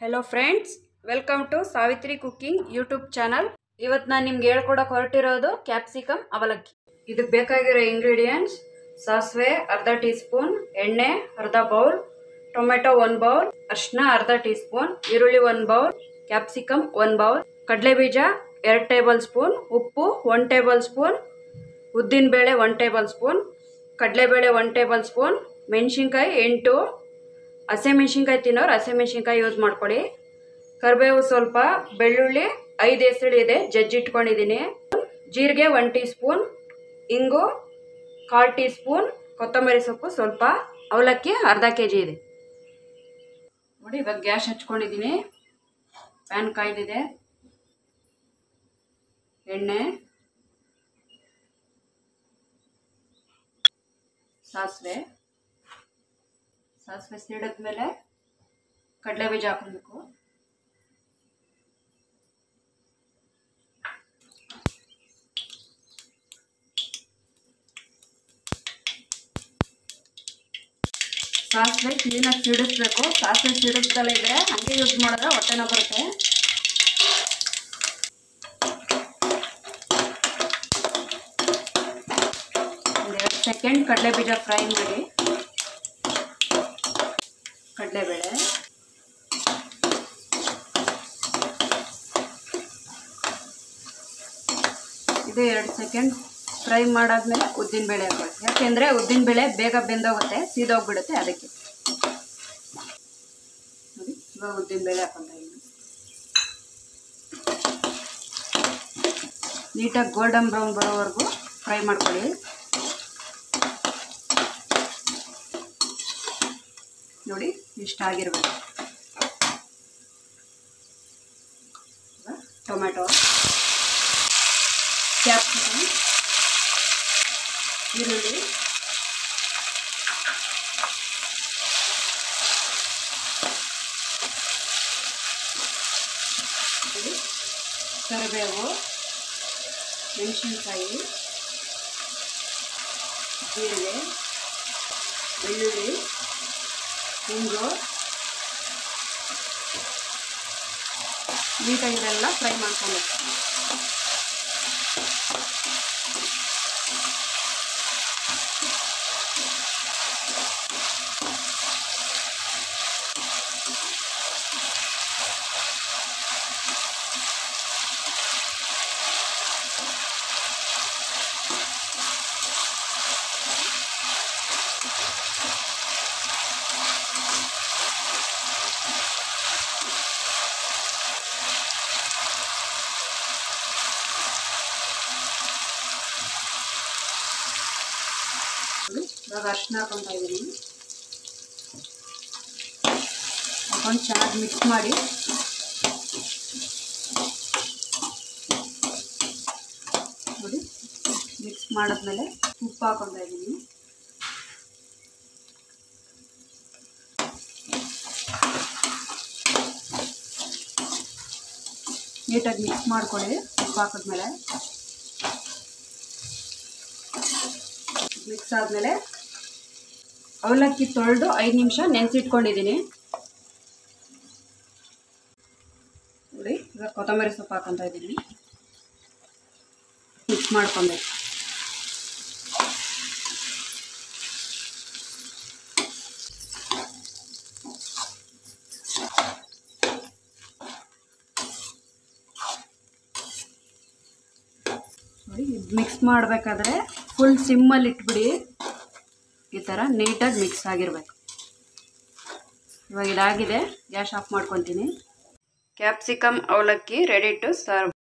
Hello friends welcome to Savitri cooking YouTube channel. ಇವತ್ತು ನಾನು ನಿಮಗೆ ಹೇಳ್ಕೊಡಕ್ಕೆ ಹೊರಟಿರೋದು ಕ್ಯಾಪ್ಸಿಕಮ್ ಅವಲಕ್ಕಿ। ಇದಕ್ಕೆ ಬೇಕಾಗಿರೋ ಇಂಗ್ರೀಡಿಯೆಂಟ್ಸ್ ಸಾಸಿವೆ ಅರ್ಧ ಟೀ ಸ್ಪೂನ್, ಎಣ್ಣೆ ಅರ್ಧ ಬೌಲ್, ಟೊಮೆಟೊ 1 ಬೌಲ್, ಅರಿಶಿನ ಅರ್ಧ ಟೀ ಸ್ಪೂನ್, ಈರುಳ್ಳಿ 1 ಬೌಲ್, ಕ್ಯಾಪ್ಸಿಕಮ್ 1 ಬೌಲ್, ಕಡಲೆ ಬೀಜ 2 ಟೇಬಲ್ ಸ್ಪೂನ್, ಉಪ್ಪು 1 ಟೇಬಲ್ ಸ್ಪೂನ್, ಉದ್ದಿನ ಬೇಳೆ 1 ಟೇಬಲ್ ಸ್ಪೂನ್, ಕಡಲೆ ಬೇಳೆ 1 ಟೇಬಲ್ ಸ್ಪೂನ್, ಮೆಣಸಿನಕಾಯಿ 8, ಹಸಿಮೆಣಸಿನಕಾಯಿ ತಿನ್ನೋರು ಹಸಿಮೆಣಸಿನಕಾಯಿ ಯೂಸ್ ಮಾಡ್ಕೊಳ್ಳಿ, ಕರಿಬೇವು ಸ್ವಲ್ಪ, ಬೆಳ್ಳುಳ್ಳಿ 5 ಎಸಳು ಇದೆ ಜಜ್ಜಿಟ್ಕೊಂಡಿದ್ದೀನಿ, ಜೀರಿಗೆ 1 ಟೀ ಸ್ಪೂನ್, ಇಂಗು 1/4 ಟೀ ಸ್ಪೂನ್, ಕೊತ್ತಂಬರಿ ಸೊಪ್ಪು ಸ್ವಲ್ಪ, ಅವಲಕ್ಕಿ ಅರ್ಧ kg ಇದೆ ನೋಡಿ। ಇವಾಗ ಗ್ಯಾಸ್ ಹಚ್ಕೊಂಡಿದ್ದೀನಿ, ಪ್ಯಾನ್ ಕಾಯ್ದಿದೆ, ಎಣ್ಣೆ, ಸಾಸಿವೆ ಸಿಡಿದ್ಮೇಲೆ ಕಡಲೆ ಬೀಜ ಹಾಕಬೇಕು, ಸಾಸಿವೆ ಕ್ಲೀನಾಗಿ ಸಿಡಿಸ್ಬೇಕು। ಸಾಸಿವೆ ಸಿಡಿಸ್ದಲ್ಲೇ ಇದ್ರೆ ಹಂಗೆ ಯೂಸ್ ಮಾಡಿದ್ರೆ ಹೊಟ್ಟೆನ ಬರುತ್ತೆ। ಒಂದು 2 ಸೆಕೆಂಡ್ ಕಡಲೆ ಬೀಜ ಫ್ರೈ ಮಾಡಿ, ಕಡಲೆಬೇಳೆ, ಇದು 2 ಸೆಕೆಂಡ್ ಫ್ರೈ ಮಾಡಾದ್ಮೇಲೆ ಉದ್ದಿನ ಬೇಳೆ ಹಾಕೊಳ್ಳಿ, ಯಾಕೆಂದರೆ ಉದ್ದಿನ ಬೇಳೆ ಬೇಗ ಬೆಂದೋಗುತ್ತೆ, ಸೀದೋಗ್ಬಿಡುತ್ತೆ ಅದಕ್ಕೆ ನೋಡಿ। ಇವಾಗ ಉದ್ದಿನ ಬೇಳೆ ಹಾಕೊತಾ ಇದ್ದೀನಿ, ನೀಟಾಗಿ ಗೋಲ್ಡನ್ ಬ್ರೌನ್ ಬರೋವರೆಗೂ ಫ್ರೈ ಮಾಡ್ಕೊಳ್ಳಿ ನೋಡಿ, ಇಷ್ಟ ಆಗಿರ್ಬೇಕು। ಟೊಮೆಟೊ, ಕ್ಯಾಪ್ಸಿಕಮ್, ಈರುಳ್ಳಿ, ಕರಿಬೇವು, ಮೆಣಸಿನಕಾಯಿ, ಜೀರಿಗೆ, ಬೆಳ್ಳುಳ್ಳಿ, ಇಂಗು, ನೀಟಾಗಿ ಇದೆಲ್ಲ ಫ್ರೈ ಮಾಡ್ಕೊಬೇಕು। ಇವಾಗ ಅರಿಶಿನ ಹಾಕೊತಾ ಇದ್ದೀನಿ, ಹಾಕೊಂಡು ಚೆನ್ನಾಗಿ ಮಿಕ್ಸ್ ಮಾಡಿ, ನೋಡಿ ಮಿಕ್ಸ್ ಮಾಡಿದ್ಮೇಲೆ ಉಪ್ಪು ಹಾಕೊತಾ ಇದ್ದೀನಿ, ನೀಟಾಗಿ ಮಿಕ್ಸ್ ಮಾಡ್ಕೊಳ್ಳಿ। ಉಪ್ಪು ಹಾಕಿದ್ಮೇಲೆ ಮಿಕ್ಸ್ ಆದಮೇಲೆ ಅವಲಕ್ಕಿ ತೊಳೆದು 5 ನಿಮಿಷ ನೆನೆಸಿಟ್ಕೊಂಡಿದ್ದೀನಿ ನೋಡಿ। ಇವಾಗ ಕೊತ್ತಂಬರಿ ಸೊಪ್ಪು ಹಾಕೊತಾ ಇದ್ದೀನಿ, ಮಿಕ್ಸ್ ಮಾಡ್ಕೊಬೇಕು। ನೋಡಿ ಇದು ಮಿಕ್ಸ್ ಮಾಡಬೇಕಾದ್ರೆ ಫುಲ್ ಸಿಮ್ಮಲ್ಲಿ ಇಟ್ಬಿಡಿ, ಈ ಥರ ನೀಟಾಗಿ ಮಿಕ್ಸ್ ಆಗಿರಬೇಕು। ಇವಾಗ ಇದಾಗಿದೆ, ಗ್ಯಾಸ್ ಆಫ್ ಮಾಡ್ಕೊತೀನಿ। ಕ್ಯಾಪ್ಸಿಕಮ್ ಅವಲಕ್ಕಿ ರೆಡಿ ಟು ಸರ್ವ್।